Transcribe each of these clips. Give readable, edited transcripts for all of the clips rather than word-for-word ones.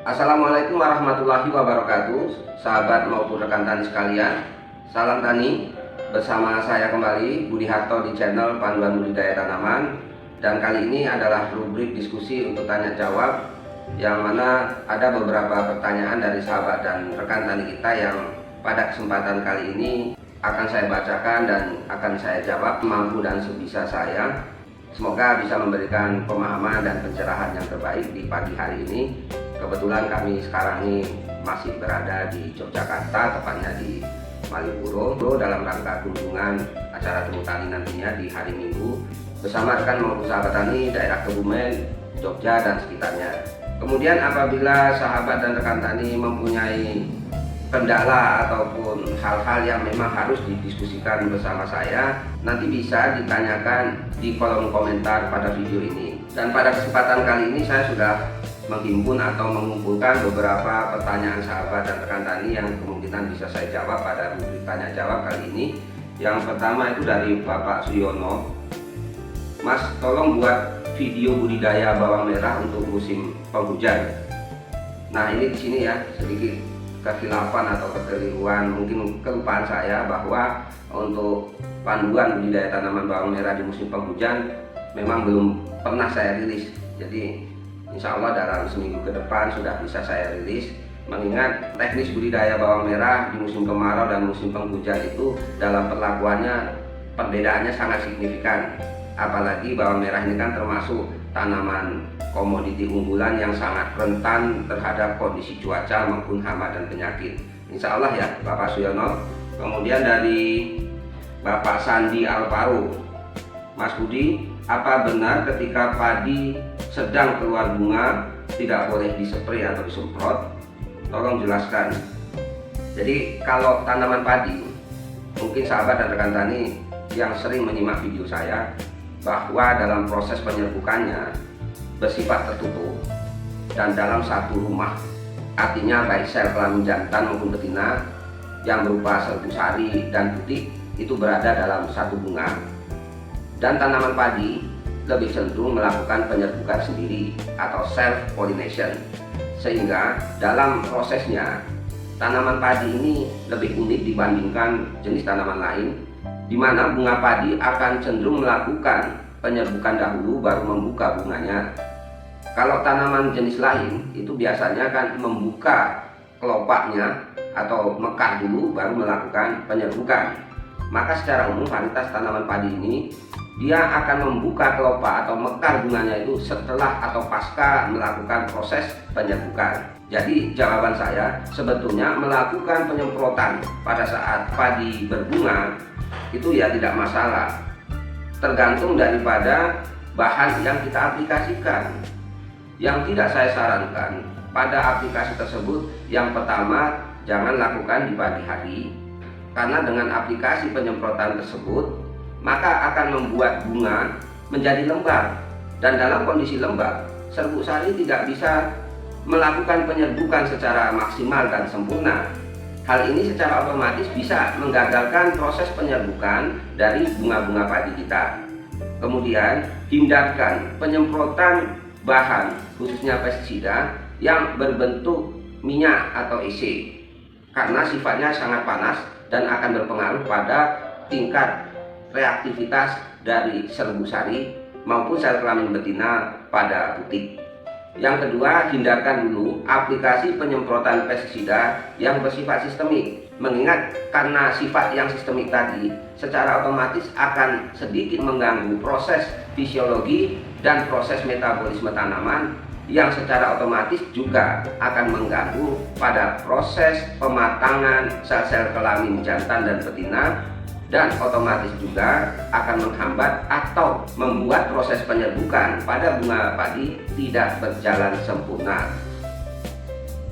Assalamualaikum warahmatullahi wabarakatuh, sahabat maupun rekan tani sekalian. Salam tani, bersama saya kembali Budi Harto di channel Panduan Budidaya Tanaman. Dan kali ini adalah rubrik diskusi untuk tanya jawab, yang mana ada beberapa pertanyaan dari sahabat dan rekan tani kita yang pada kesempatan kali ini akan saya bacakan dan akan saya jawab mampu dan sebisa saya. Semoga bisa memberikan pemahaman dan pencerahan yang terbaik di pagi hari ini. Kebetulan kami sekarang ini masih berada di Yogyakarta, tepatnya di Malioboro, dalam rangka kunjungan acara temu tani nantinya di hari Minggu bersama rekan maupun sahabat tani daerah Kebumen, Jogja dan sekitarnya. Kemudian apabila sahabat dan rekan tani mempunyai kendala ataupun hal-hal yang memang harus didiskusikan bersama saya, nanti bisa ditanyakan di kolom komentar pada video ini. Dan pada kesempatan kali ini saya sudah menghimpun atau mengumpulkan beberapa pertanyaan sahabat dan rekan tani yang kemungkinan bisa saya jawab pada rubrik tanya jawab kali ini. Yang pertama itu dari Bapak Suyono. Mas, tolong buat video budidaya bawang merah untuk musim penghujan. Nah, ini di sini ya sedikit kekhilafan atau kekeliruan, mungkin kelupaan saya, bahwa untuk panduan budidaya tanaman bawang merah di musim penghujan memang belum pernah saya rilis. Jadi insya Allah dalam seminggu ke depan sudah bisa saya rilis, mengingat teknis budidaya bawang merah di musim kemarau dan musim penghujan itu dalam perlakuannya perbedaannya sangat signifikan. Apalagi bawang merah ini kan termasuk tanaman komoditi unggulan yang sangat rentan terhadap kondisi cuaca maupun hama dan penyakit. Insya Allah ya Bapak Suyono. Kemudian dari Bapak Sandi Alvaro, Mas Budi, apa benar ketika padi sedang keluar bunga tidak boleh dispray atau disemprot? Tolong jelaskan. Jadi kalau tanaman padi, mungkin sahabat dan rekan tani yang sering menyimak video saya, bahwa dalam proses penyerbukannya bersifat tertutup dan dalam satu rumah, artinya baik sel kelamin jantan maupun betina yang berupa serbu sari dan putik itu berada dalam satu bunga. Dan tanaman padi lebih cenderung melakukan penyerbukan sendiri atau self pollination, sehingga dalam prosesnya tanaman padi ini lebih unik dibandingkan jenis tanaman lain, di mana bunga padi akan cenderung melakukan penyerbukan dahulu baru membuka bunganya. Kalau tanaman jenis lain itu biasanya akan membuka kelopaknya atau mekar dulu baru melakukan penyerbukan. Maka secara umum varietas tanaman padi ini dia akan membuka kelopak atau mekar bunganya itu setelah atau pasca melakukan proses penyerbukan. Jadi jawaban saya, sebetulnya melakukan penyemprotan pada saat padi berbunga itu ya tidak masalah, tergantung daripada bahan yang kita aplikasikan. Yang tidak saya sarankan pada aplikasi tersebut, yang pertama jangan lakukan di pagi hari, karena dengan aplikasi penyemprotan tersebut maka akan membuat bunga menjadi lembab, dan dalam kondisi lembab serbuk sari tidak bisa melakukan penyerbukan secara maksimal dan sempurna. Hal ini secara otomatis bisa menggagalkan proses penyerbukan dari bunga-bunga padi kita. Kemudian hindarkan penyemprotan bahan khususnya pestisida yang berbentuk minyak atau EC, karena sifatnya sangat panas dan akan berpengaruh pada tingkat reaktivitas dari serbu sari maupun sel kelamin betina pada putik. Yang kedua, hindarkan dulu aplikasi penyemprotan pestisida yang bersifat sistemik, mengingat karena sifat yang sistemik tadi secara otomatis akan sedikit mengganggu proses fisiologi dan proses metabolisme tanaman, yang secara otomatis juga akan mengganggu pada proses pematangan sel-sel kelamin jantan dan betina, dan otomatis juga akan menghambat atau membuat proses penyerbukan pada bunga padi tidak berjalan sempurna.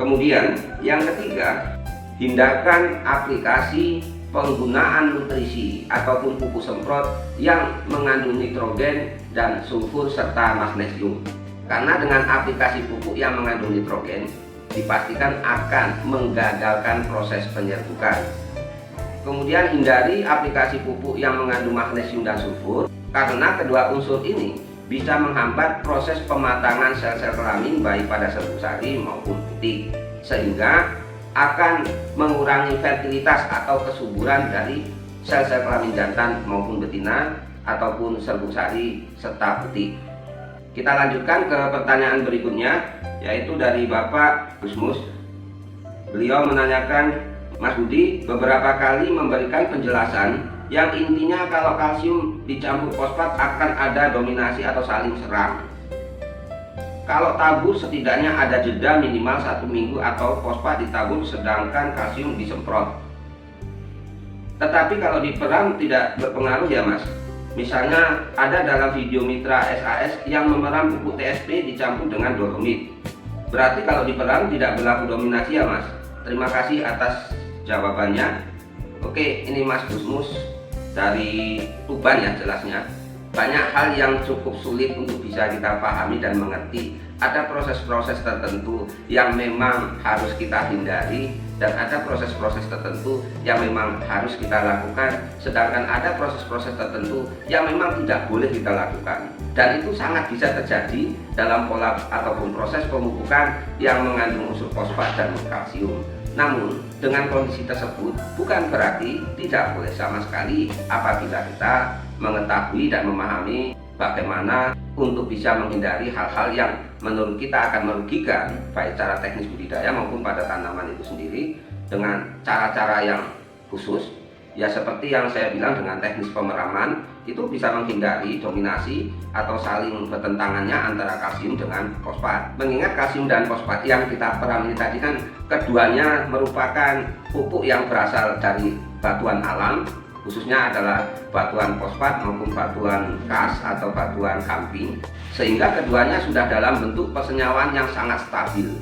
Kemudian yang ketiga, hindarkan aplikasi penggunaan nutrisi ataupun pupuk semprot yang mengandung nitrogen dan sulfur serta magnesium, karena dengan aplikasi pupuk yang mengandung nitrogen dipastikan akan menggagalkan proses penyerbukan. Kemudian hindari aplikasi pupuk yang mengandung magnesium dan sulfur, karena kedua unsur ini bisa menghambat proses pematangan sel-sel kelamin baik pada serbuk sari maupun putik, sehingga akan mengurangi fertilitas atau kesuburan dari sel-sel kelamin jantan maupun betina ataupun serbuk sari serta putik. Kita lanjutkan ke pertanyaan berikutnya, yaitu dari Bapak Gusmus. Beliau menanyakan, Mas Budi beberapa kali memberikan penjelasan yang intinya kalau kalsium dicampur fosfat akan ada dominasi atau saling serang. Kalau tabur setidaknya ada jeda minimal 1 minggu atau fosfat ditabur sedangkan kalsium disemprot. Tetapi kalau diperam tidak berpengaruh ya Mas. Misalnya ada dalam video mitra SAS yang memeram pupuk TSP dicampur dengan dolomit. Berarti kalau diperam tidak berlaku dominasi ya Mas. Terima kasih atas jawabannya. Oke, ini Mas Gusmus dari Tuban ya jelasnya. Banyak hal yang cukup sulit untuk bisa kita pahami dan mengerti. Ada proses-proses tertentu yang memang harus kita hindari, dan ada proses-proses tertentu yang memang harus kita lakukan, sedangkan ada proses-proses tertentu yang memang tidak boleh kita lakukan. Dan itu sangat bisa terjadi dalam pola ataupun proses pemupukan yang mengandung unsur fosfat dan kalsium. Namun dengan kondisi tersebut bukan berarti tidak boleh sama sekali apabila kita mengetahui dan memahami bagaimana untuk bisa menghindari hal-hal yang menurut kita akan merugikan baik secara teknis budidaya maupun pada tanaman itu sendiri dengan cara-cara yang khusus. Ya seperti yang saya bilang, dengan teknis pemeraman itu bisa menghindari dominasi atau saling bertentangannya antara kalsium dengan fosfat. Mengingat kalsium dan fosfat yang kita peram ini tadi kan keduanya merupakan pupuk yang berasal dari batuan alam, khususnya adalah batuan fosfat maupun batuan kas atau batuan camping, sehingga keduanya sudah dalam bentuk persenyawaan yang sangat stabil.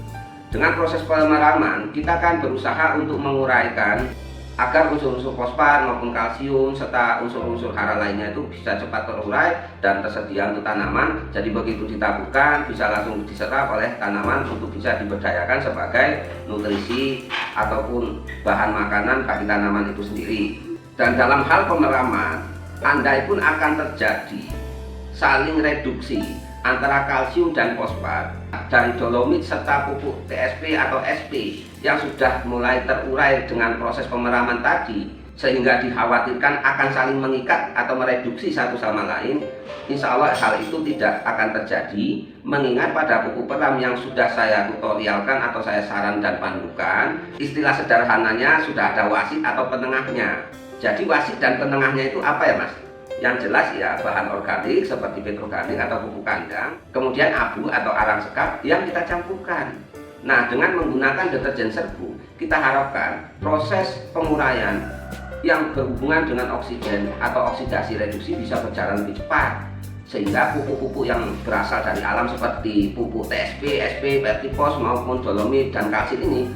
Dengan proses pemeraman kita akan berusaha untuk menguraikan agar unsur-unsur fosfat maupun kalsium serta unsur-unsur hara lainnya itu bisa cepat terurai dan tersedia untuk tanaman. Jadi begitu ditaburkan bisa langsung diserap oleh tanaman untuk bisa diberdayakan sebagai nutrisi ataupun bahan makanan bagi tanaman itu sendiri. Dan dalam hal pemeraman, andai pun akan terjadi saling reduksi antara kalsium dan fosfat dari dolomit serta pupuk TSP atau SP yang sudah mulai terurai dengan proses pemeraman tadi, sehingga dikhawatirkan akan saling mengikat atau mereduksi satu sama lain, insya Allah hal itu tidak akan terjadi. Mengingat pada pupuk peram yang sudah saya tutorialkan atau saya saran dan pandukan, istilah sederhananya sudah ada wasit atau penengahnya. Jadi wasit dan penengahnya itu apa ya Mas? Yang jelas ya bahan organik seperti petroorganik atau pupuk kandang, kemudian abu atau arang sekap yang kita campurkan. Nah, dengan menggunakan deterjen serbuk, kita harapkan proses penguraian yang berhubungan dengan oksigen atau oksidasi reduksi bisa berjalan lebih cepat, sehingga pupuk-pupuk yang berasal dari alam seperti pupuk TSP, SP, Vertifos maupun dolomit dan kalsit ini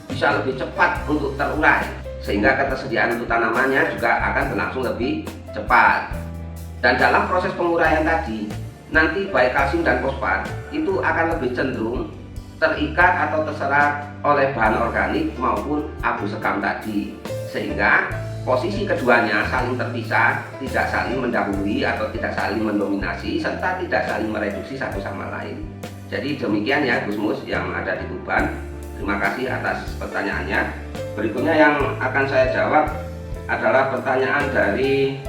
bisa lebih cepat untuk terurai, sehingga ketersediaan untuk tanamannya juga akan berlangsung lebih cepat. Dan dalam proses penguraian tadi, nanti baik kalsium dan fosfat itu akan lebih cenderung terikat atau terserap oleh bahan organik maupun abu sekam tadi, sehingga posisi keduanya saling terpisah, tidak saling mendahului atau tidak saling mendominasi, serta tidak saling mereduksi satu sama lain. Jadi demikian ya Gusmus yang ada di Tuban. Terima kasih atas pertanyaannya. Berikutnya yang akan saya jawab adalah pertanyaan dari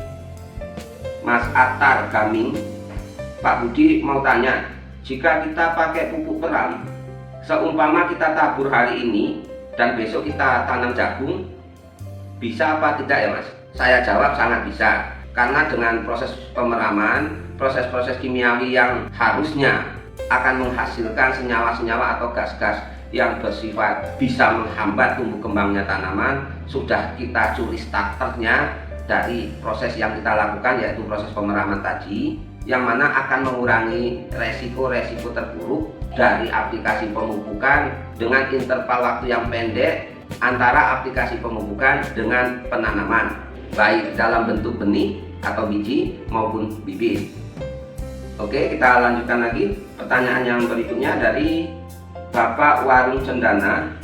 Mas Atar Gaming. Pak Budi mau tanya, jika kita pakai pupuk peram, seumpama kita tabur hari ini dan besok kita tanam jagung, bisa apa tidak ya Mas? Saya jawab sangat bisa, karena dengan proses pemeraman, proses-proses kimiawi yang harusnya akan menghasilkan senyawa-senyawa atau gas-gas yang bersifat bisa menghambat tumbuh kembangnya tanaman, sudah kita curi starternya dari proses yang kita lakukan, yaitu proses pemeraman tadi, yang mana akan mengurangi resiko-resiko terburuk dari aplikasi pemupukan dengan interval waktu yang pendek antara aplikasi pemupukan dengan penanaman, baik dalam bentuk benih atau biji maupun bibit. Oke, kita lanjutkan lagi. Pertanyaan yang berikutnya dari Bapak Warung Cendana.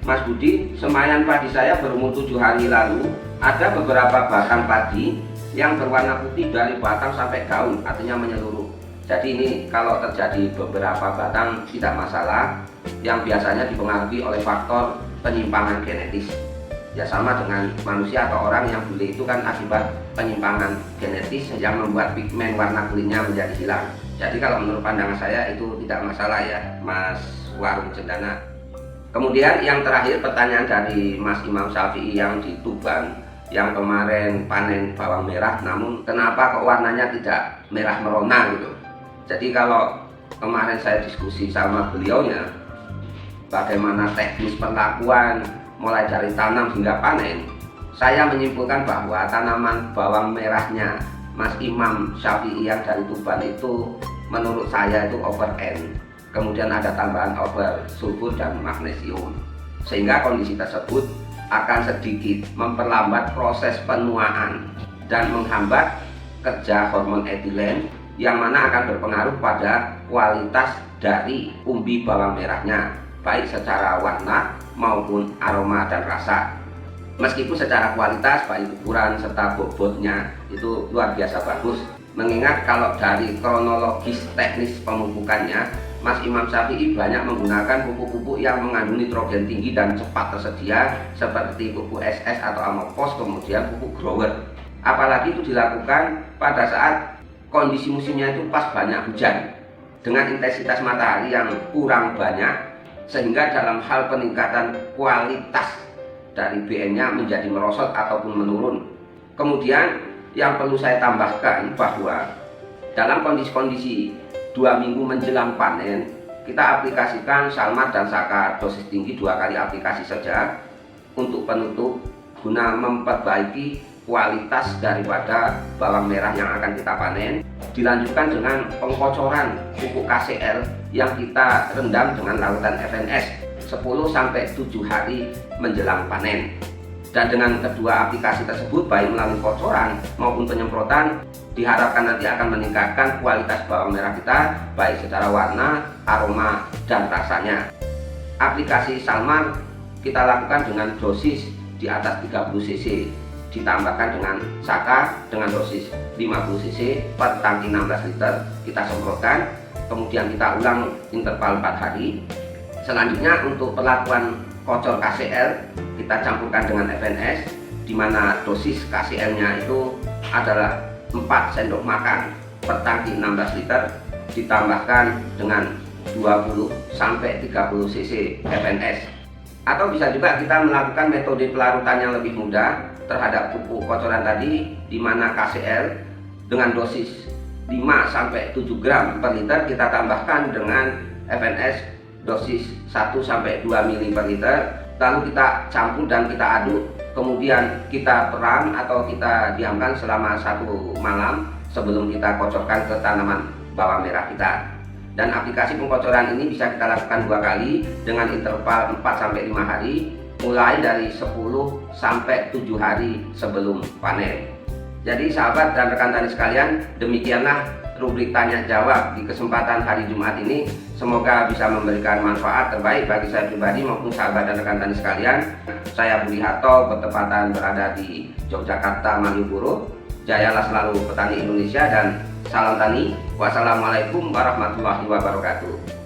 Mas Budi, semayan padi saya berumur 7 hari lalu ada beberapa batang padi yang berwarna putih dari batang sampai daun, artinya menyeluruh. Jadi ini kalau terjadi beberapa batang tidak masalah, yang biasanya dipengaruhi oleh faktor penyimpangan genetis. Ya sama dengan manusia atau orang yang bule itu kan akibat penyimpangan genetis yang membuat pigmen warna kulitnya menjadi hilang. Jadi kalau menurut pandangan saya itu tidak masalah ya Mas Warung Cendana. Kemudian yang terakhir pertanyaan dari Mas Imam Syafi'i yang di Tuban, yang kemarin panen bawang merah, namun kenapa kok warnanya tidak merah merona gitu. Jadi kalau kemarin saya diskusi sama beliaunya bagaimana teknis perlakuan mulai dari tanam hingga panen, saya menyimpulkan bahwa tanaman bawang merahnya Mas Imam Syafi'i yang dari Tuban itu menurut saya itu over N, kemudian ada tambahan over sulfur dan magnesium, sehingga kondisi tersebut akan sedikit memperlambat proses penuaan dan menghambat kerja hormon etilen yang mana akan berpengaruh pada kualitas dari umbi bawang merahnya, baik secara warna maupun aroma dan rasa. Meskipun secara kualitas baik ukuran serta bobotnya itu luar biasa bagus, mengingat kalau dari kronologis teknis pemupukannya, Mas Imam Syafi'i banyak menggunakan pupuk-pupuk yang mengandung nitrogen tinggi dan cepat tersedia seperti pupuk SS atau amopos, kemudian pupuk grower. Apalagi itu dilakukan pada saat kondisi musimnya itu pas banyak hujan dengan intensitas matahari yang kurang banyak, sehingga dalam hal peningkatan kualitas dari BN-nya menjadi merosot ataupun menurun. Kemudian yang perlu saya tambahkan bahwa dalam kondisi-kondisi 2 minggu menjelang panen, kita aplikasikan Salmat dan Saka dosis tinggi 2 kali aplikasi saja untuk penutup guna memperbaiki kualitas daripada bawang merah yang akan kita panen. Dilanjutkan dengan pengkocoran pupuk KCL yang kita rendam dengan larutan FNS 10-7 hari menjelang panen. Dan dengan kedua aplikasi tersebut, baik melalui kocoran maupun penyemprotan, diharapkan nanti akan meningkatkan kualitas bawang merah kita baik secara warna, aroma, dan rasanya. Aplikasi Salman kita lakukan dengan dosis di atas 30 cc, ditambahkan dengan Saka dengan dosis 50 cc per tangki 16 liter kita semprotkan, kemudian kita ulang interval 4 hari. Selanjutnya untuk perlakuan kocor KCL kita campurkan dengan FNS, di mana dosis KCL-nya itu adalah 4 sendok makan per tangki 16 liter ditambahkan dengan 20-30 cc FNS. Atau bisa juga kita melakukan metode pelarutan yang lebih mudah terhadap pupuk kocoran tadi, di mana KCL dengan dosis 5-7 gram per liter kita tambahkan dengan FNS dosis 1-2 mili per liter, lalu kita campur dan kita aduk, kemudian kita peram atau kita diamkan selama 1 malam sebelum kita kocorkan ke tanaman bawang merah kita. Dan aplikasi pengkocoran ini bisa kita lakukan 2 kali dengan interval 4-5 hari, mulai dari 10-7 hari sebelum panen. Jadi sahabat dan rekan tani sekalian, demikianlah rubrik tanya jawab di kesempatan hari Jumat ini. Semoga bisa memberikan manfaat terbaik bagi saya pribadi maupun sahabat dan rekan tani sekalian. Saya Budi Harto, bertepatan berada di Yogyakarta, Malioboro. Jayalah selalu petani Indonesia dan salam tani. Wassalamualaikum warahmatullahi wabarakatuh.